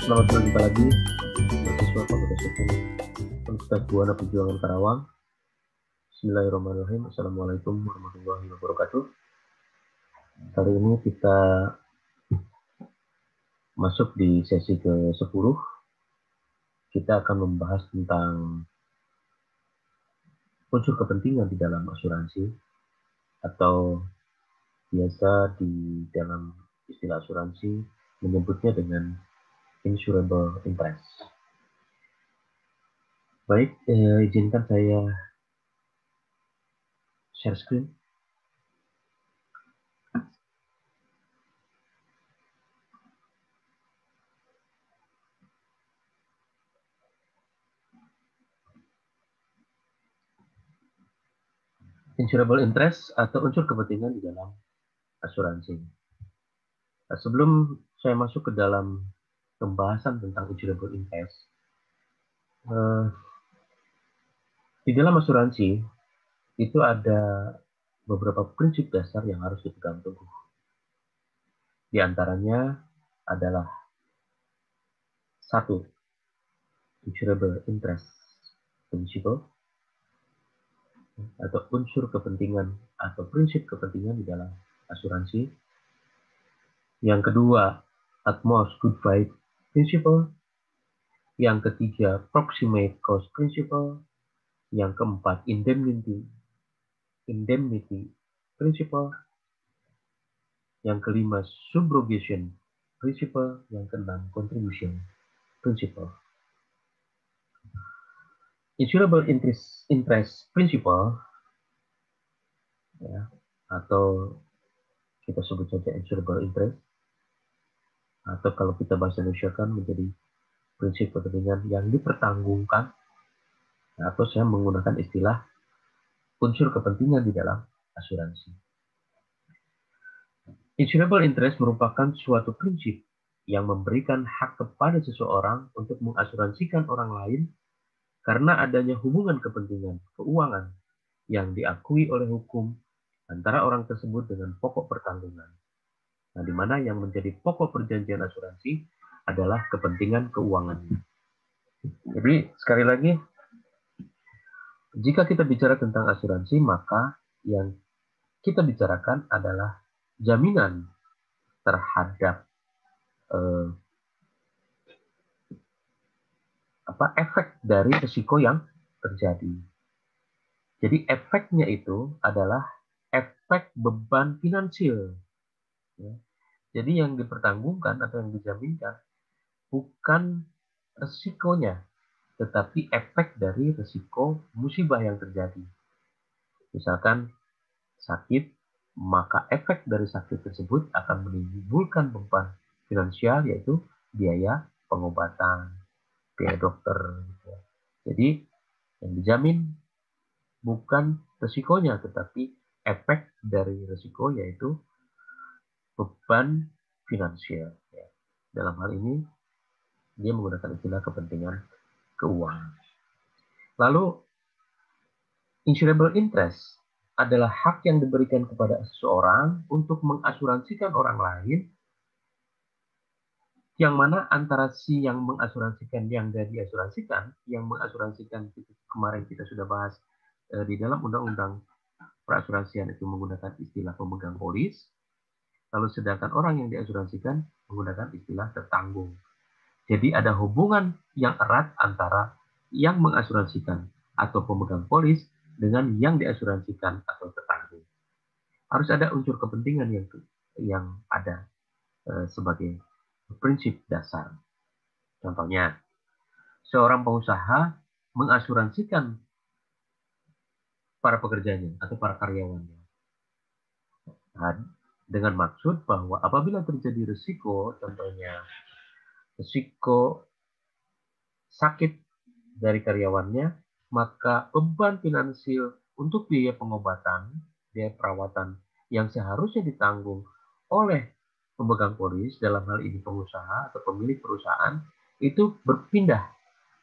Selamat berjumpa lagi mahasiswa Fakultas Hukum Universitas Buana Perjuangan Karawang. Bismillahirrahmanirrahim. Assalamualaikum warahmatullahi wabarakatuh. Kali ini kita masuk di sesi ke-10. Kita akan membahas tentang unsur kepentingan di dalam asuransi, atau biasa di dalam istilah asuransi menyebutnya dengan insurable interest. Baik, izinkan saya share screen. Insurable interest atau unsur kepentingan di dalam asuransi. Nah, sebelum saya masuk ke dalam pembahasan tentang insurable interest, di dalam asuransi itu ada beberapa prinsip dasar yang harus dipegang teguh. Di antaranya adalah 1. Insurable interest principle, atau unsur kepentingan atau prinsip kepentingan di dalam asuransi. Yang kedua, utmost good faith principle. Yang ketiga, proximate cause principle. Yang keempat, indemnity principle. Yang kelima, subrogation principle. Yang keenam, contribution principle. Insurable interest principle, ya, atau kita sebut saja insurable interest, atau kalau kita bahasa Indonesia kan menjadi prinsip kepentingan yang dipertanggungan, atau saya menggunakan istilah unsur kepentingan di dalam asuransi. Insurable interest merupakan suatu prinsip yang memberikan hak kepada seseorang untuk mengasuransikan orang lain karena adanya hubungan kepentingan keuangan yang diakui oleh hukum antara orang tersebut dengan pokok pertanggungan. Nah, di mana yang menjadi pokok perjanjian asuransi adalah kepentingan keuangannya. Jadi, sekali lagi, jika kita bicara tentang asuransi, maka yang kita bicarakan adalah jaminan terhadap efek dari risiko yang terjadi. Jadi efeknya itu adalah efek beban finansial. Ya. Jadi yang dipertanggungkan atau yang dijaminkan bukan risikonya, tetapi efek dari risiko musibah yang terjadi. Misalkan sakit, maka efek dari sakit tersebut akan menimbulkan beban finansial, yaitu biaya pengobatan, biaya dokter. Jadi yang dijamin bukan risikonya, tetapi efek dari risiko, yaitu beban finansial. Dalam hal ini dia menggunakan istilah kepentingan keuangan. Lalu insurable interest adalah hak yang diberikan kepada seseorang untuk mengasuransikan orang lain, yang mana antara si yang mengasuransikan yang tidak diasuransikan, yang mengasuransikan kemarin kita sudah bahas di dalam undang-undang perasuransian itu menggunakan istilah pemegang polis, lalu sedangkan orang yang diasuransikan menggunakan istilah tertanggung. Jadi ada hubungan yang erat antara yang mengasuransikan atau pemegang polis dengan yang diasuransikan atau tertanggung. Harus ada unsur kepentingan yang ada sebagai prinsip dasar. Contohnya, seorang pengusaha mengasuransikan para pekerjanya atau para karyawannya. Nah, dengan maksud bahwa apabila terjadi risiko, contohnya risiko sakit dari karyawannya, maka beban finansial untuk biaya pengobatan, biaya perawatan yang seharusnya ditanggung oleh pemegang polis, dalam hal ini pengusaha atau pemilik perusahaan, itu berpindah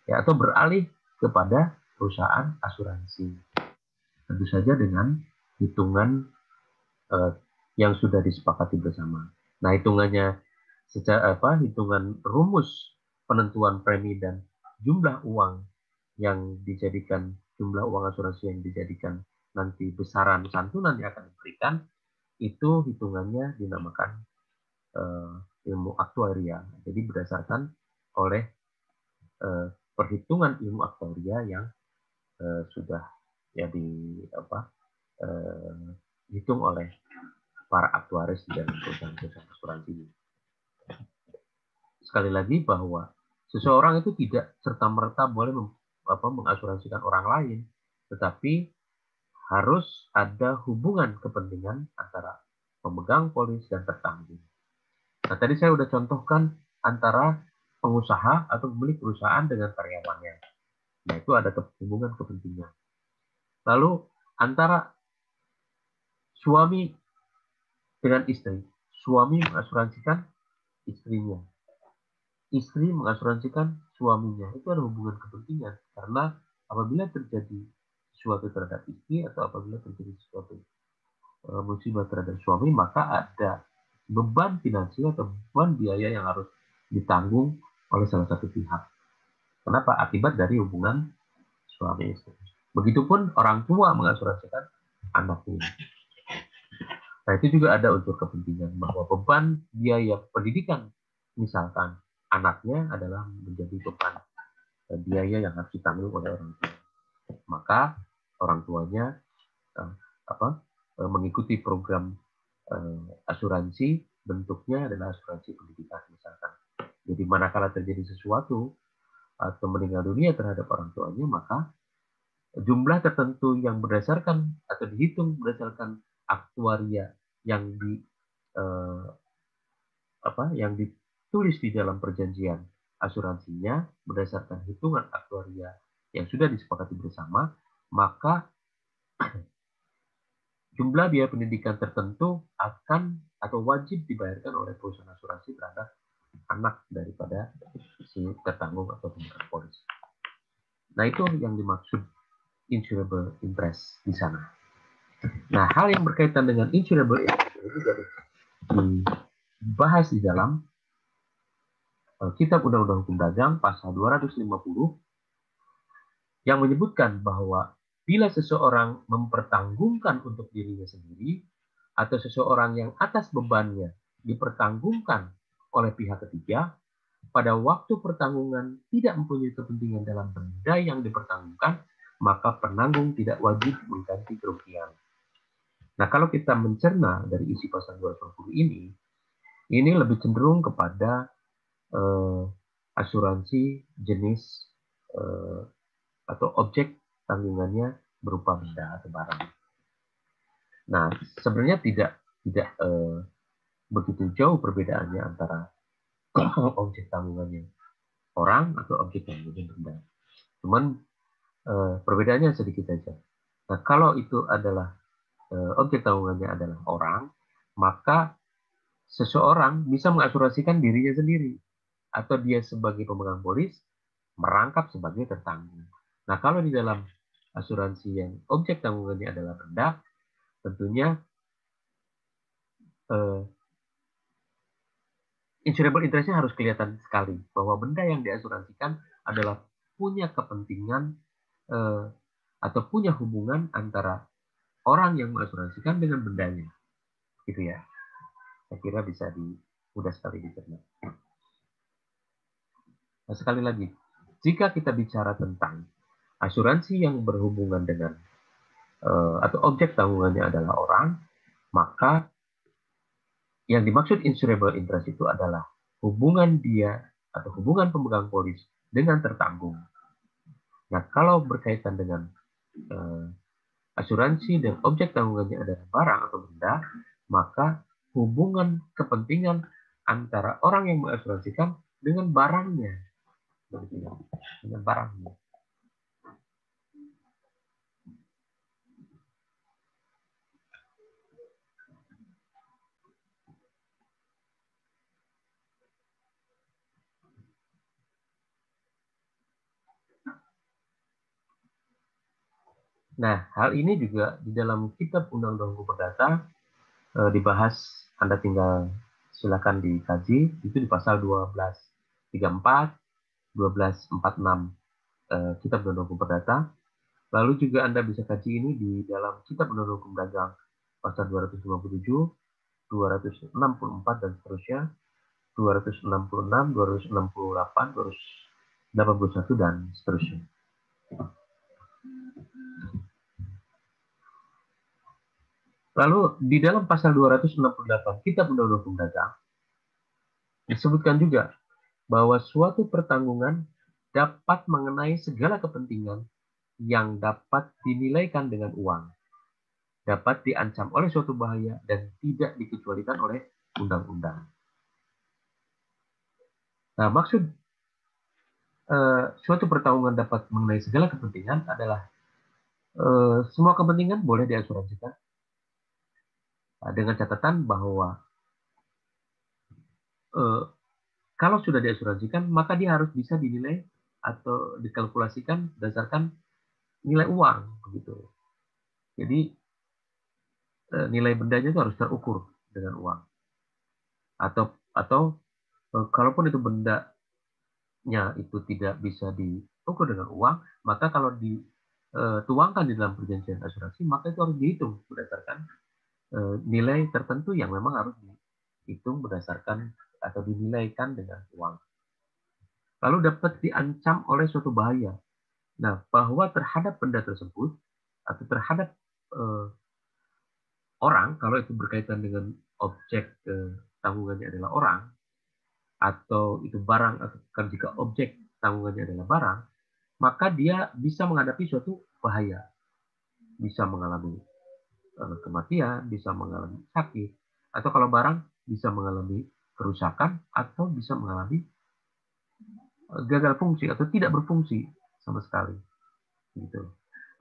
ya, atau beralih kepada perusahaan asuransi. Tentu saja dengan hitungan yang sudah disepakati bersama. Nah, hitungannya hitungan rumus penentuan premi dan jumlah uang yang dijadikan, jumlah uang asuransi yang dijadikan nanti besaran santunan yang akan diberikan, itu hitungannya dinamakan ilmu aktuaria. Jadi berdasarkan oleh perhitungan ilmu aktuaria yang sudah ya dihitung oleh para aktuaris di dalam perusahaan-perusahaan asuransi ini. Sekali lagi bahwa seseorang itu tidak serta-merta boleh mengasuransikan orang lain, tetapi harus ada hubungan kepentingan antara pemegang polis dan tertanggung. Nah, tadi saya sudah contohkan antara pengusaha atau pemilik perusahaan dengan karyawannya. Nah, itu ada hubungan kepentingan. Lalu antara suami dengan istri, suami mengasuransikan istrinya, istri mengasuransikan suaminya. Itu ada hubungan kepentingan, karena apabila terjadi sesuatu terhadap istri atau apabila terjadi sesuatu musibah terhadap suami, maka ada beban finansial atau beban biaya yang harus ditanggung oleh salah satu pihak. Kenapa? Akibat dari hubungan suami istri. Begitupun orang tua mengasuransikan anaknya. Nah, itu juga ada unsur kepentingan bahwa beban biaya pendidikan, misalkan anaknya adalah menjadi beban biaya yang harus ditanggung oleh orang tua. Maka orang tuanya mengikuti program asuransi, bentuknya adalah asuransi pendidikan misalkan. Jadi manakala terjadi sesuatu atau meninggal dunia terhadap orang tuanya, maka jumlah tertentu yang berdasarkan atau dihitung berdasarkan aktuaria yang yang ditulis di dalam perjanjian asuransinya berdasarkan hitungan aktuaria yang sudah disepakati bersama, maka jumlah biaya pendidikan tertentu akan atau wajib dibayarkan oleh perusahaan asuransi terhadap anak daripada si tertanggung atau pemegang polis. Nah, itu yang dimaksud insurable interest di sana. Nah, hal yang berkaitan dengan insurable interest itu juga dibahas di dalam Kitab Undang-Undang Hukum Dagang pasal 250 yang menyebutkan bahwa bila seseorang mempertanggungkan untuk dirinya sendiri atau seseorang yang atas bebannya dipertanggungkan oleh pihak ketiga, pada waktu pertanggungan tidak mempunyai kepentingan dalam benda yang dipertanggungkan, maka penanggung tidak wajib mengganti kerugian. Nah, kalau kita mencerna dari isi pasal 250 ini lebih cenderung kepada asuransi jenis atau objek tanggungannya berupa benda atau barang. Nah, sebenarnya tidak begitu jauh perbedaannya antara objek tanggungannya orang atau objek tanggungannya benda. Cuman perbedaannya sedikit saja. Nah, kalau itu adalah objek tanggungannya adalah orang, maka seseorang bisa mengasuransikan dirinya sendiri atau dia sebagai pemegang polis merangkap sebagai tertanggung. Nah, kalau di dalam asuransi yang objek tanggungannya adalah benda, tentunya insurable interest-nya harus kelihatan sekali bahwa benda yang diasuransikan adalah punya kepentingan atau punya hubungan antara orang yang mengasuransikan dengan bendanya, gitu ya. Saya kira bisa mudah sekali dicerna. Nah, sekali lagi, jika kita bicara tentang asuransi yang berhubungan dengan atau objek tanggungannya adalah orang, maka yang dimaksud insurable interest itu adalah hubungan dia atau hubungan pemegang polis dengan tertanggung. Nah, kalau berkaitan dengan asuransi dan objek tanggungannya adalah barang atau benda, maka hubungan kepentingan antara orang yang mengasuransikan dengan barangnya, dengan barangnya. Nah, hal ini juga di dalam Kitab Undang-Undang Hukum Perdata dibahas. Anda tinggal silakan dikaji, itu di pasal 1234 1246 Kitab Undang-Undang Hukum Perdata. Lalu juga Anda bisa kaji ini di dalam Kitab Undang-Undang Hukum Dagang pasal 257, 264 dan seterusnya, 266, 268, 281 dan seterusnya. Lalu di dalam pasal 268 Kitab Undang-Undang Hukum Dagang disebutkan juga bahwa suatu pertanggungan dapat mengenai segala kepentingan yang dapat dinilaikan dengan uang, dapat diancam oleh suatu bahaya dan tidak dikecualikan oleh undang-undang. Nah, maksud suatu pertanggungan dapat mengenai segala kepentingan adalah semua kepentingan boleh diasuransikan dengan catatan bahwa kalau sudah diasuransikan maka dia harus bisa dinilai atau dikalkulasikan berdasarkan nilai uang, begitu. Jadi nilai bendanya itu harus terukur dengan uang. Atau kalaupun itu bendanya itu tidak bisa diukur dengan uang, maka kalau dituangkan di dalam perjanjian asuransi, maka itu harus dihitung berdasarkan nilai tertentu yang memang harus dihitung berdasarkan atau dinilaikan dengan uang. Lalu dapat diancam oleh suatu bahaya. Nah, bahwa terhadap benda tersebut atau terhadap orang, kalau itu berkaitan dengan objek tanggungannya adalah orang, atau itu barang, atau jika objek tanggungannya adalah barang, maka dia bisa menghadapi suatu bahaya. Bisa mengalami kematian, bisa mengalami sakit, atau kalau barang bisa mengalami kerusakan, atau bisa mengalami gagal fungsi atau tidak berfungsi sama sekali. Gitu.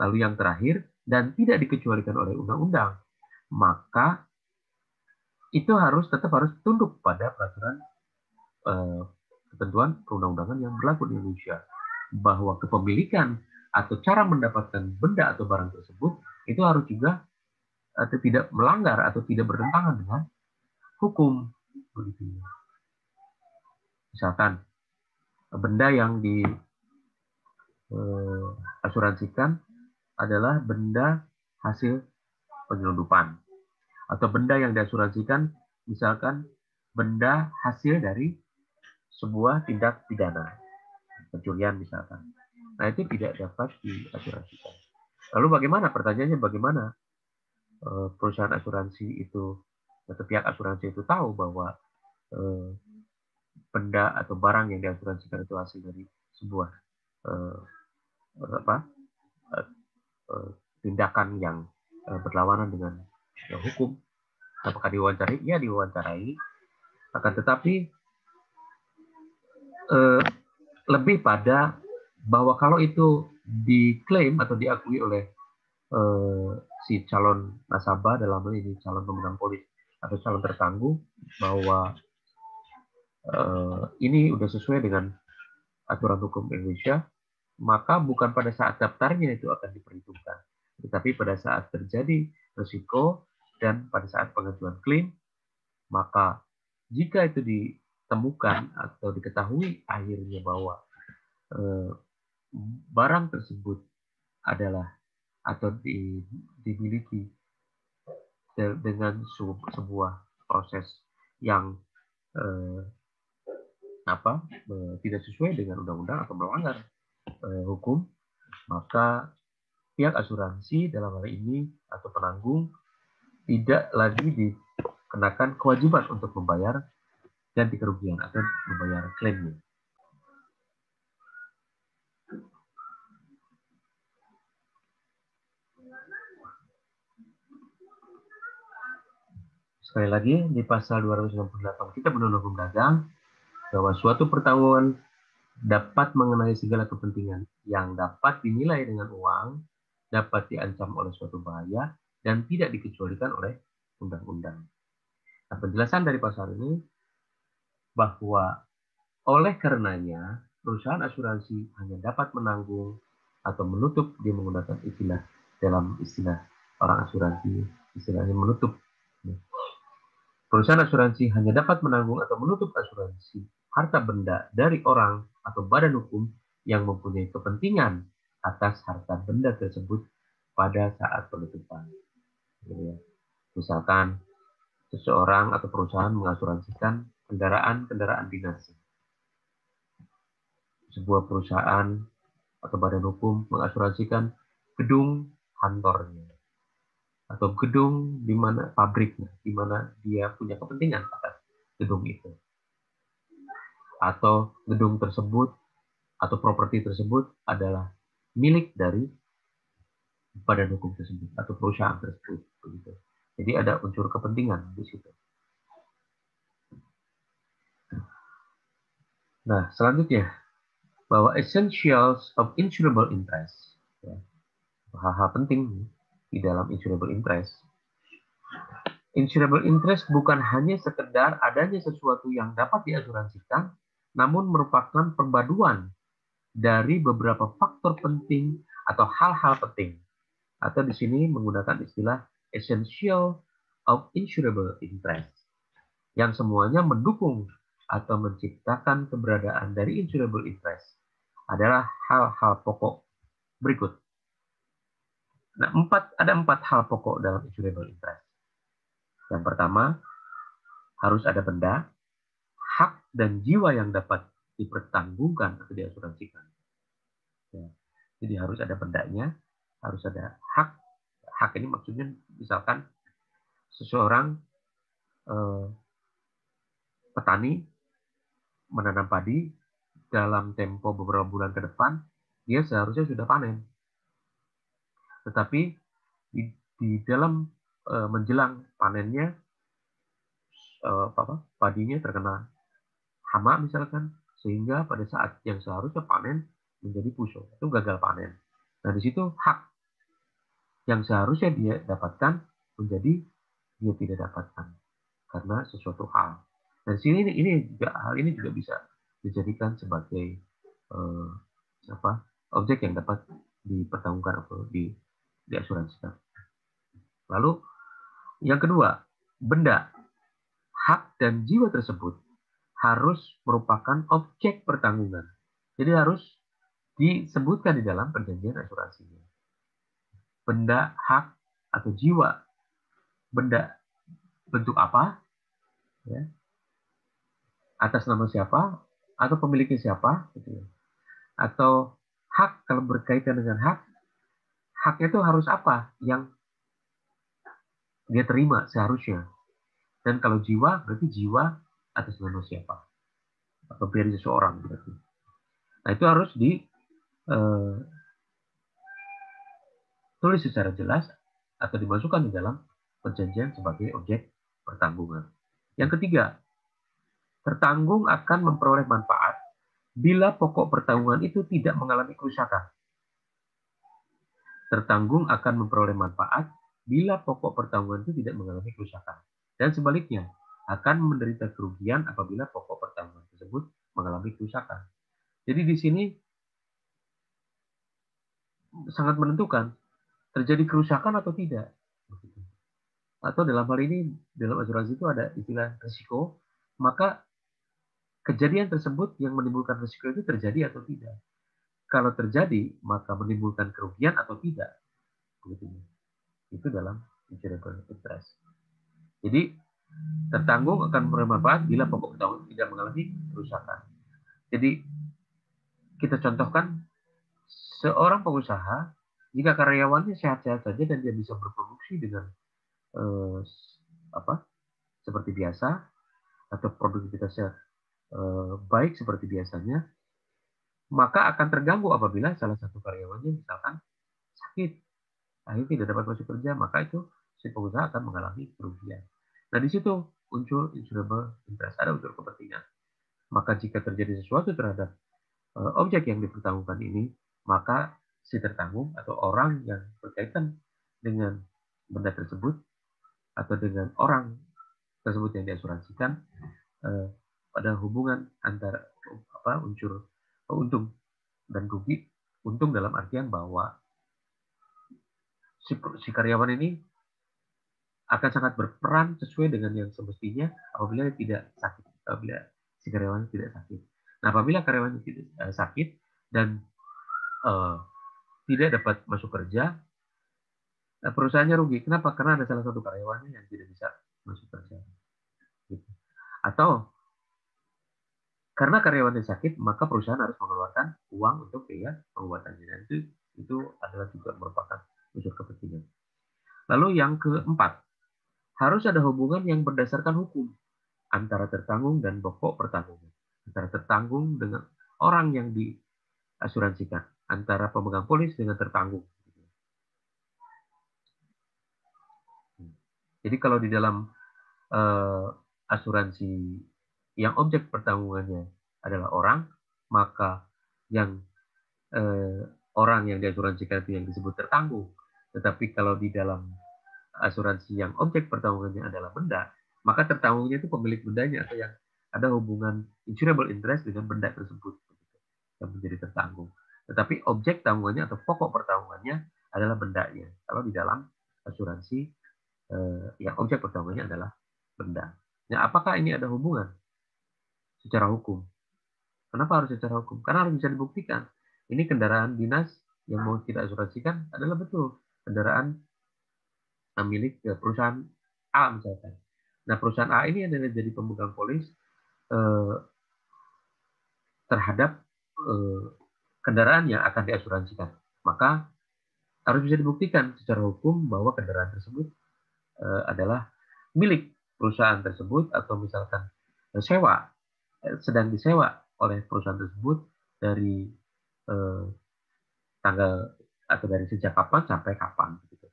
Lalu yang terakhir, dan tidak dikecualikan oleh undang-undang, maka itu tetap harus tunduk pada peraturan ketentuan perundang-undangan yang berlaku di Indonesia, bahwa kepemilikan atau cara mendapatkan benda atau barang tersebut itu harus juga atau tidak melanggar atau tidak bertentangan dengan hukum. Begitu. Misalkan benda yang diasuransikan adalah benda hasil penyelundupan, atau benda yang diasuransikan misalkan benda hasil dari sebuah tindak pidana, pencurian misalkan. Nah, itu tidak dapat diasuransikan. Lalu bagaimana? Pertanyaannya bagaimana perusahaan asuransi itu atau pihak asuransi itu tahu bahwa benda atau barang yang diasuransikan itu hasil dari sebuah tindakan yang berlawanan dengan hukum. Apakah diwawancarai? Ya, diwawancarai. Akan tetapi lebih pada bahwa kalau itu diklaim atau diakui oleh si calon nasabah, dalam hal ini calon pemegang polis atau calon tertanggung, bahwa ini sudah sesuai dengan aturan hukum Indonesia, maka bukan pada saat daftarnya itu akan diperhitungkan, tetapi pada saat terjadi risiko dan pada saat pengajuan klaim, maka jika itu ditemukan atau diketahui akhirnya bahwa barang tersebut adalah atau dimiliki dengan sebuah proses yang tidak sesuai dengan undang-undang atau melanggar hukum, maka pihak asuransi dalam hal ini atau penanggung tidak lagi dikenakan kewajiban untuk membayar ganti kerugian atau membayar klaimnya. Sekali lagi, di pasal 268 Kitab Undang-Undang Hukum Dagang, bahwa suatu pertanggungan dapat mengenai segala kepentingan yang dapat dinilai dengan uang, dapat diancam oleh suatu bahaya, dan tidak dikecualikan oleh undang-undang. Nah, penjelasan dari pasal ini bahwa oleh karenanya perusahaan asuransi hanya dapat menanggung atau menutup, dia menggunakan istilah dalam istilah orang asuransi, istilahnya menutup. Perusahaan asuransi hanya dapat menanggung atau menutup asuransi harta benda dari orang atau badan hukum yang mempunyai kepentingan atas harta benda tersebut pada saat penutupan. Misalkan seseorang atau perusahaan mengasuransikan kendaraan-kendaraan dinas. Sebuah perusahaan atau badan hukum mengasuransikan gedung kantornya atau gedung di mana pabriknya, di mana dia punya kepentingan atas gedung itu. Atau gedung tersebut atau properti tersebut adalah milik dari badan hukum tersebut atau perusahaan tersebut. Begitu. Jadi ada unsur kepentingan di situ. Nah, selanjutnya, bahwa essentials of insurable interest, ya, hal-hal penting di dalam insurable interest. Insurable interest bukan hanya sekedar adanya sesuatu yang dapat diasuransikan, namun merupakan perpaduan dari beberapa faktor penting atau hal-hal penting. Atau di sini menggunakan istilah essential of insurable interest, yang semuanya mendukung atau menciptakan keberadaan dari insurable interest adalah hal-hal pokok berikut. Nah, ada empat hal pokok dalam insurable interest. Yang pertama, harus ada benda, hak, dan jiwa yang dapat dipertanggungan atau diasuransikan. Ya. Jadi harus ada bendanya, harus ada hak. Hak ini maksudnya misalkan seseorang petani menanam padi, dalam tempo beberapa bulan ke depan, dia seharusnya sudah panen. Tetapi di dalam menjelang panennya, padinya terkena hama misalkan, sehingga pada saat yang seharusnya panen menjadi busuk, itu gagal panen. Nah, di situ hak yang seharusnya dia dapatkan menjadi dia tidak dapatkan karena sesuatu hal. Dan sini hal ini juga bisa dijadikan sebagai objek yang dapat dipertanggungjawabkan atau diasuransikan. Lalu yang kedua, benda, hak dan jiwa tersebut harus merupakan objek pertanggungan. Jadi harus disebutkan di dalam perjanjian asuransinya. Benda, hak, atau jiwa. Benda bentuk apa? Ya. Atas nama siapa? Atau pemiliknya siapa? Gitu. Atau hak, kalau berkaitan dengan hak, haknya itu harus apa yang dia terima seharusnya. Dan kalau jiwa, berarti jiwa atas nama siapa? Atau dari seseorang. Berarti. Nah, itu harus tulis secara jelas atau dimasukkan di dalam perjanjian sebagai objek pertanggungan. Yang ketiga, tertanggung akan memperoleh manfaat bila pokok pertanggungan itu tidak mengalami kerusakan. Tertanggung akan memperoleh manfaat bila pokok pertanggungan itu tidak mengalami kerusakan. Dan sebaliknya, akan menderita kerugian apabila pokok pertanggungan tersebut mengalami kerusakan. Jadi di sini sangat menentukan terjadi kerusakan atau tidak. Atau dalam hal ini, dalam asuransi itu ada istilah risiko, maka kejadian tersebut yang menimbulkan risiko itu terjadi atau tidak. Kalau terjadi, maka menimbulkan kerugian atau tidak. Itu dalam insurable interest. Jadi, tertanggung akan bermanfaat bila pokok pertanggungan tidak mengalami kerusakan. Jadi, kita contohkan seorang pengusaha, jika karyawannya sehat-sehat saja dan dia bisa berproduksi dengan seperti biasa atau produktivitasnya baik seperti biasanya, maka akan terganggu apabila salah satu karyawannya misalkan sakit, akhirnya tidak dapat masuk kerja, maka itu si pengusaha akan mengalami kerugian. Nah, di situ muncul insurable interest, ada unsur kepentingan. Maka jika terjadi sesuatu terhadap objek yang dipertanggungan ini, maka si tertanggung atau orang yang berkaitan dengan benda tersebut atau dengan orang tersebut yang diasuransikan pada hubungan antara unsur untung dan rugi. Untung dalam artian bahwa si karyawan ini akan sangat berperan sesuai dengan yang semestinya apabila tidak sakit, apabila si karyawan tidak sakit. Nah, apabila karyawan tidak sakit dan tidak dapat masuk kerja, perusahaannya rugi. Kenapa? Karena ada salah satu karyawannya yang tidak bisa masuk kerja. Gitu. Atau karena karyawannya sakit, maka perusahaan harus mengeluarkan uang untuk biaya pengobatannya. Dan itu adalah juga merupakan unsur kepentingan. Lalu yang keempat, harus ada hubungan yang berdasarkan hukum antara tertanggung dan pokok pertanggungan. Antara tertanggung dengan orang yang diasuransikan. Antara pemegang polis dengan tertanggung. Jadi kalau di dalam asuransi yang objek pertanggungannya adalah orang, maka yang orang yang diasuransikan itu yang disebut tertanggung. Tetapi kalau di dalam asuransi yang objek pertanggungannya adalah benda, maka tertanggungnya itu pemilik bendanya atau yang ada hubungan insurable interest dengan benda tersebut yang menjadi tertanggung. Tetapi objek tanggungannya atau pokok pertanggungannya adalah bendanya. Kalau di dalam asuransi yang objek pertanggungannya adalah benda. Nah, apakah ini ada hubungan secara hukum? Kenapa harus secara hukum? Karena harus bisa dibuktikan. Ini kendaraan dinas yang mau kita asuransikan adalah betul kendaraan milik perusahaan A misalkan. Nah, perusahaan A ini adalah jadi pemegang polis terhadap kendaraan yang akan diasuransikan. Maka harus bisa dibuktikan secara hukum bahwa kendaraan tersebut adalah milik perusahaan tersebut atau misalkan sewa sedang disewa oleh perusahaan tersebut dari tanggal atau dari sejak kapan sampai kapan gitu.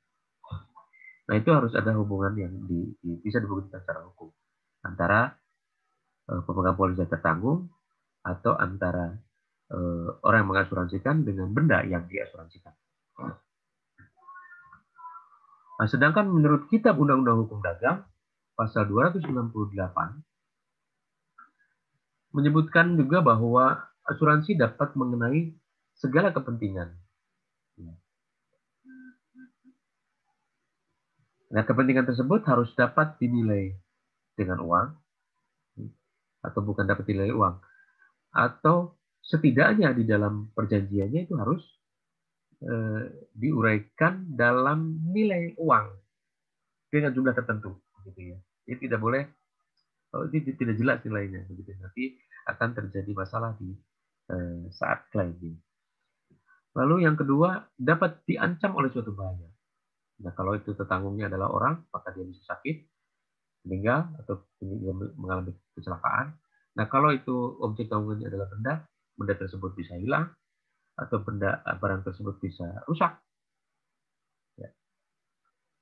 Nah, itu harus ada hubungan yang bisa dibuktikan secara hukum antara pemegang polis yang tertanggung atau antara orang yang mengasuransikan dengan benda yang diasuransikan. Nah, sedangkan menurut Kitab Undang-Undang Hukum Dagang pasal 298 menyebutkan juga bahwa asuransi dapat mengenai segala kepentingan. Nah, kepentingan tersebut harus dapat dinilai dengan uang, atau bukan dapat dinilai uang, atau setidaknya di dalam perjanjiannya itu harus diuraikan dalam nilai uang dengan jumlah tertentu, gitu ya. Jadi tidak boleh, itu tidak jelas nilainya, begitu. Nanti akan terjadi masalah di saat klaim. Lalu yang kedua, dapat diancam oleh suatu bahaya. Nah, kalau itu tertanggungnya adalah orang, maka dia bisa sakit, meninggal, atau mengalami kecelakaan. Nah, kalau itu objek tanggungannya adalah benda, benda tersebut bisa hilang, atau barang tersebut bisa rusak. Ya.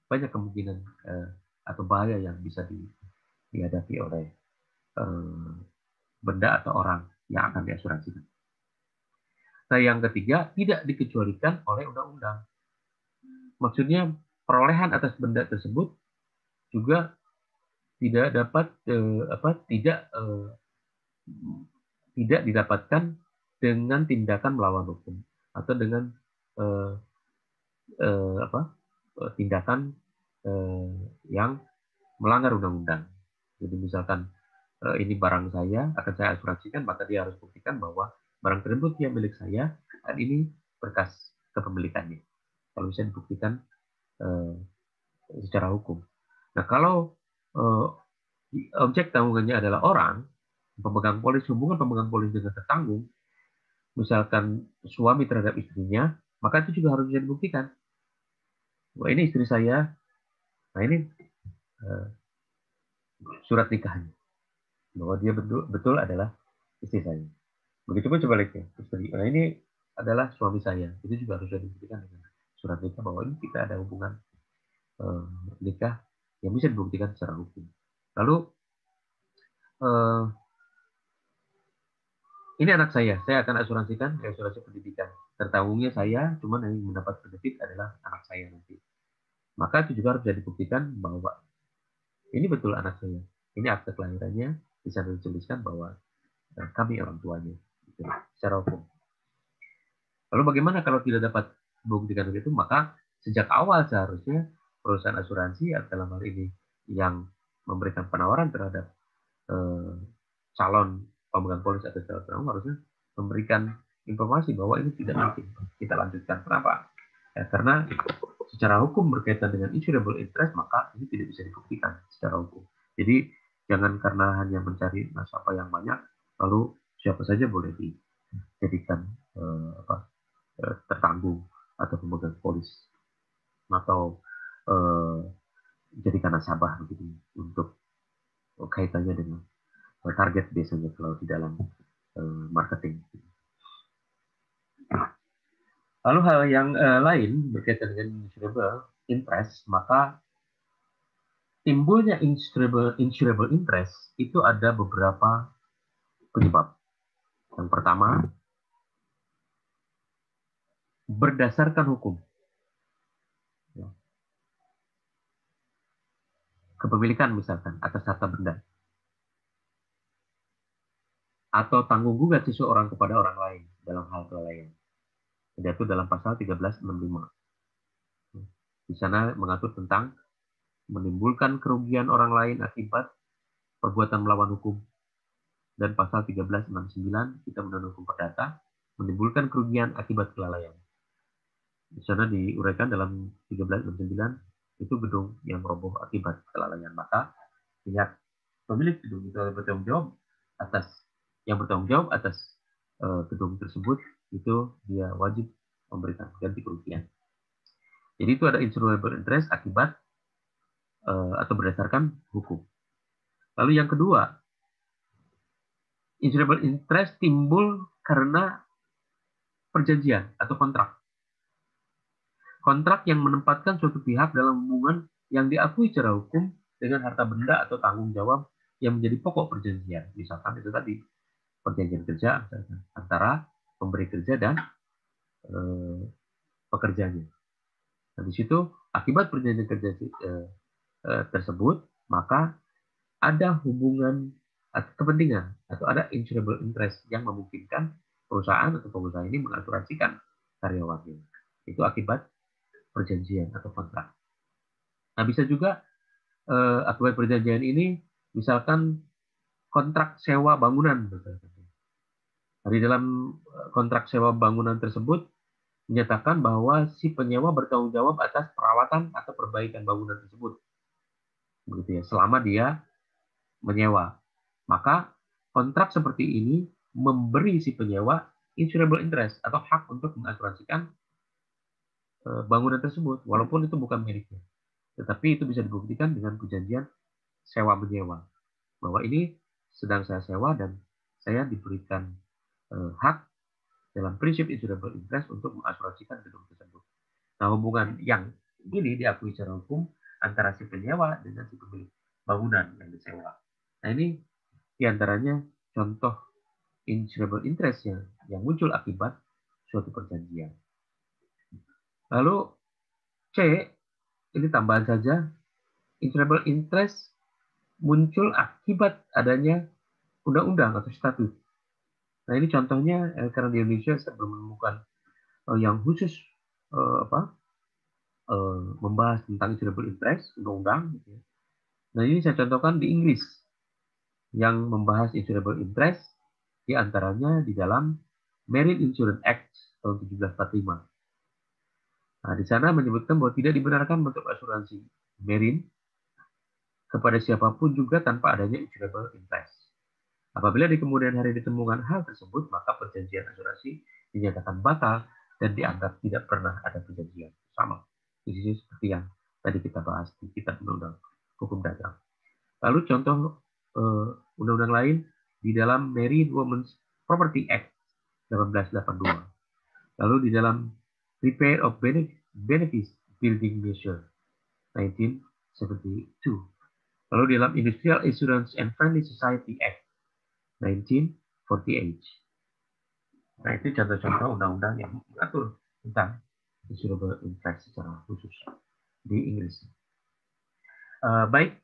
Banyak kemungkinan atau bahaya yang bisa dihadapi oleh benda atau orang yang akan diasuransikan. Nah, yang ketiga, tidak dikecualikan oleh undang-undang. Maksudnya, perolehan atas benda tersebut juga tidak dapat tidak didapatkan dengan tindakan melawan hukum atau dengan tindakan yang melanggar undang-undang. Jadi misalkan ini barang saya akan saya asuransikan, maka dia harus buktikan bahwa barang tersebut yang milik saya dan ini berkas kepemilikannya. Kalau bisa dibuktikan secara hukum. Nah, kalau objek tanggungannya adalah orang, pemegang polis, hubungan pemegang polis dengan tertanggung, misalkan suami terhadap istrinya, maka itu juga harus bisa dibuktikan. Wah, ini istri saya, nah ini surat nikahnya, bahwa dia betul adalah istri saya. Begitupun sebaliknya, istri, nah ini adalah suami saya, itu juga harus bisa dibuktikan dengan surat nikah bahwa ini kita ada hubungan nikah yang bisa dibuktikan secara hukum. Lalu ini anak saya akan asuransikan, asuransi pendidikan. Tertanggungnya saya, cuman yang mendapat benefit adalah anak saya nanti. Maka itu juga harus bisa dibuktikan bahwa ini betul anak saya. Ini akte kelahirannya, bisa dituliskan bahwa kami orang tuanya, gitu, secara hukum. Lalu bagaimana kalau tidak dapat dibuktikan begitu? Maka sejak awal seharusnya perusahaan asuransi atau dalam hal ini yang memberikan penawaran terhadap calon pemegang polis atau secara terang harusnya memberikan informasi bahwa ini tidak mungkin kita lanjutkan. Kenapa? Ya, karena secara hukum berkaitan dengan insurable interest, maka ini tidak bisa dibuktikan secara hukum. Jadi jangan karena hanya mencari nasabah yang banyak, lalu siapa saja boleh dijadikan tertanggung atau pemegang polis atau jadikan nasabah begitu untuk kaitannya dengan target biasanya kalau di dalam marketing. Lalu hal yang lain berkaitan dengan insurable interest, maka timbulnya insurable interest itu ada beberapa penyebab. Yang pertama, berdasarkan hukum. Kepemilikan misalkan atas harta benda. Atau tanggung jawab seseorang kepada orang lain dalam hal kelalaian. Diatur dalam pasal 1365. Di sana mengatur tentang menimbulkan kerugian orang lain akibat perbuatan melawan hukum. Dan pasal 1369 kita Undang-Undang Hukum Perdata menimbulkan kerugian akibat kelalaian. Di sana diuraikan dalam 1369 itu gedung yang roboh akibat kelalaian. Maka pihak pemilik gedung itu bertanggung jawab atas gedung tersebut, itu dia wajib memberikan ganti kerugian. Jadi itu ada insurable interest akibat atau berdasarkan hukum. Lalu yang kedua, insurable interest timbul karena perjanjian atau kontrak. Kontrak yang menempatkan suatu pihak dalam hubungan yang diakui secara hukum dengan harta benda atau tanggung jawab yang menjadi pokok perjanjian. Misalkan itu tadi perjanjian kerja antara pemberi kerja dan pekerjanya. Nah, di situ akibat perjanjian kerja tersebut, maka ada hubungan kepentingan atau ada insurable interest yang memungkinkan perusahaan atau pengusaha ini mengasuransikan karyawannya. Itu akibat perjanjian atau kontrak. Nah, bisa juga akibat perjanjian ini misalkan kontrak sewa bangunan. Nah, di dalam kontrak sewa bangunan tersebut menyatakan bahwa si penyewa bertanggung jawab atas perawatan atau perbaikan bangunan tersebut. Begitu ya, selama dia menyewa. Maka kontrak seperti ini memberi si penyewa insurable interest atau hak untuk mengasuransikan bangunan tersebut, walaupun itu bukan miliknya. Tetapi itu bisa dibuktikan dengan perjanjian sewa menyewa. Bahwa ini sedang saya sewa dan saya diberikan hak dalam prinsip insurable interest untuk mengasuransikan gedung tersebut. Nah, hubungan yang ini diakui secara hukum antara si penyewa dengan si pemilik bangunan yang disewa. Nah, ini diantaranya contoh insurable interest yang muncul akibat suatu perjanjian. Lalu C, ini tambahan saja, insurable interest muncul akibat adanya undang-undang atau statut. Nah, ini contohnya karena di Indonesia saya belum menemukan yang khusus membahas tentang insurable interest, undang-undang. Gitu. Nah, ini saya contohkan di Inggris yang membahas insurable interest, di antaranya di dalam Marine Insurance Act tahun 1745. Nah, di sana menyebutkan bahwa tidak dibenarkan bentuk asuransi marine kepada siapapun juga tanpa adanya insurable interest. Apabila di kemudian hari ditemukan hal tersebut, maka perjanjian asuransi dinyatakan batal dan dianggap tidak pernah ada perjanjian. Sama. Di sini seperti yang tadi kita bahas di kitab undang-undang hukum dagang. Lalu contoh undang-undang lain di dalam Marine Women's Property Act 1882. Lalu di dalam Repair of Benefits Building Measure 1972. Lalu di dalam Industrial Insurance and Friendly Society Act 1948. Nah, itu contoh-contoh undang-undang yang mengatur tentang insurable interest secara khusus di Inggris. Baik,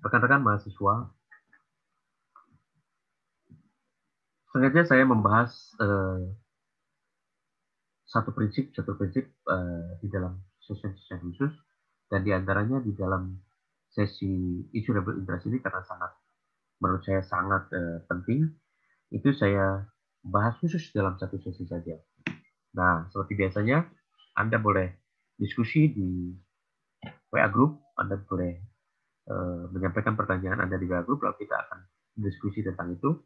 rekan-rekan mahasiswa, sengaja saya membahas satu prinsip di dalam sesi khusus, dan diantaranya di dalam sesi insurable interest ini karena menurut saya sangat penting, itu saya bahas khusus dalam satu sesi saja. Nah, seperti biasanya, Anda boleh diskusi di WA Group, Anda boleh menyampaikan pertanyaan Anda di WA Group, lalu kita akan diskusi tentang itu.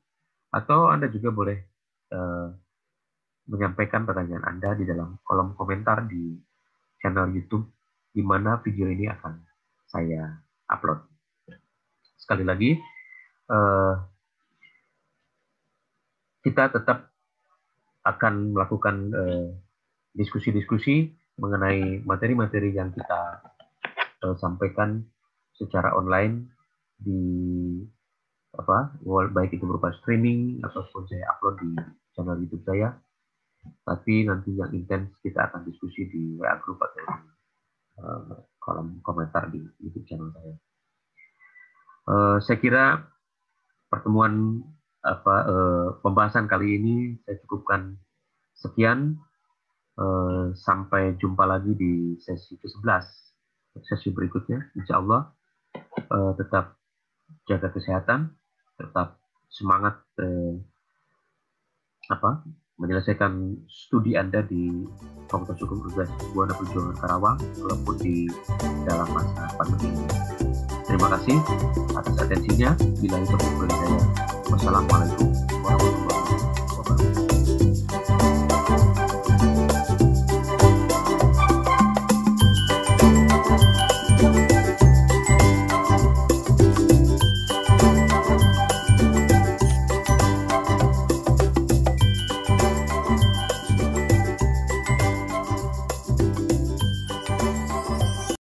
Atau Anda juga boleh menyampaikan pertanyaan Anda di dalam kolom komentar di channel YouTube, di mana video ini akan saya upload. Sekali lagi, kita tetap akan melakukan diskusi-diskusi mengenai materi-materi yang kita sampaikan secara online di baik itu berupa streaming ataupun saya upload di channel YouTube saya. Tapi nanti yang intens kita akan diskusi di WA Group atau di kolom komentar di YouTube channel saya. Saya kira pertemuan pembahasan kali ini saya cukupkan sekian. Sampai jumpa lagi di sesi ke-11, sesi berikutnya, insya Allah. Tetap jaga kesehatan, tetap semangat menyelesaikan studi Anda di Fakultas Hukum Universitas Buana Perjuangan Karawang, walaupun di dalam masa pandemi ini. Terima kasih atas atensinya. Bila itu saya. Wassalamualaikum warahmatullahi wabarakatuh.